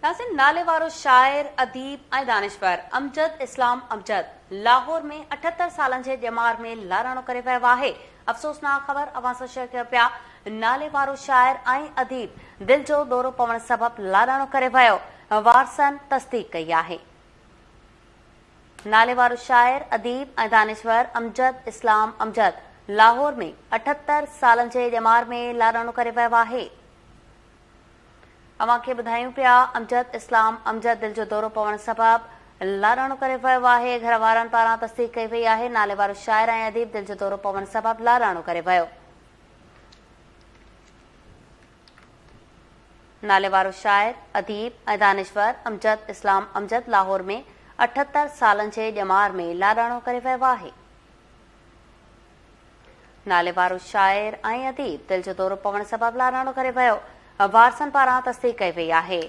नाज़रीन, नाले वारो शाइर, अदीब ऐं दानिश्वर अमजद इस्लाम अमजद लाहौर में 78 सालनि जे ॼमार में लाराणो करे वियो आहे। अफ़सोसनाक ख़बर अवां सां शेयर कयो पिया। नाले वारो शाइर ऐं अदीब दिल जो दौरो पवण सबबि लाराणो करे वियो। वारसनि तस्दीक कई आहे। नाले वारो शाइर, अदीब ऐं दानिश्वर अमजद इस्लाम अमजद लाहौर में 78 सालनि जे ॼमार में लाराणो करे वियो आहे। अवां खे ॿुधायूं पिया, अमजद इस्लाम अमजद दिल जो दौरो पवण सबबि लाराणो करे वियो आहे। घर वारनि पारां तस्दीक कई वई आहे। नाले वारो शाइर ऐं अदीब दिल जो दौरो पवण सबबि लाराणो करे वियो। नाले वारो शाइर, अदीब ऐं दानिश्वर अमजद इस्लाम अमजद लाहौर में 78 सालनि जे ॼमार में लाराणो करे वियो आहे। नाले वारो शाइर ऐं अदीब दिल जो दौरो पवण सबबि लाराणो करे वियो। वारसनि पारां तस्दीक कई वई आहे।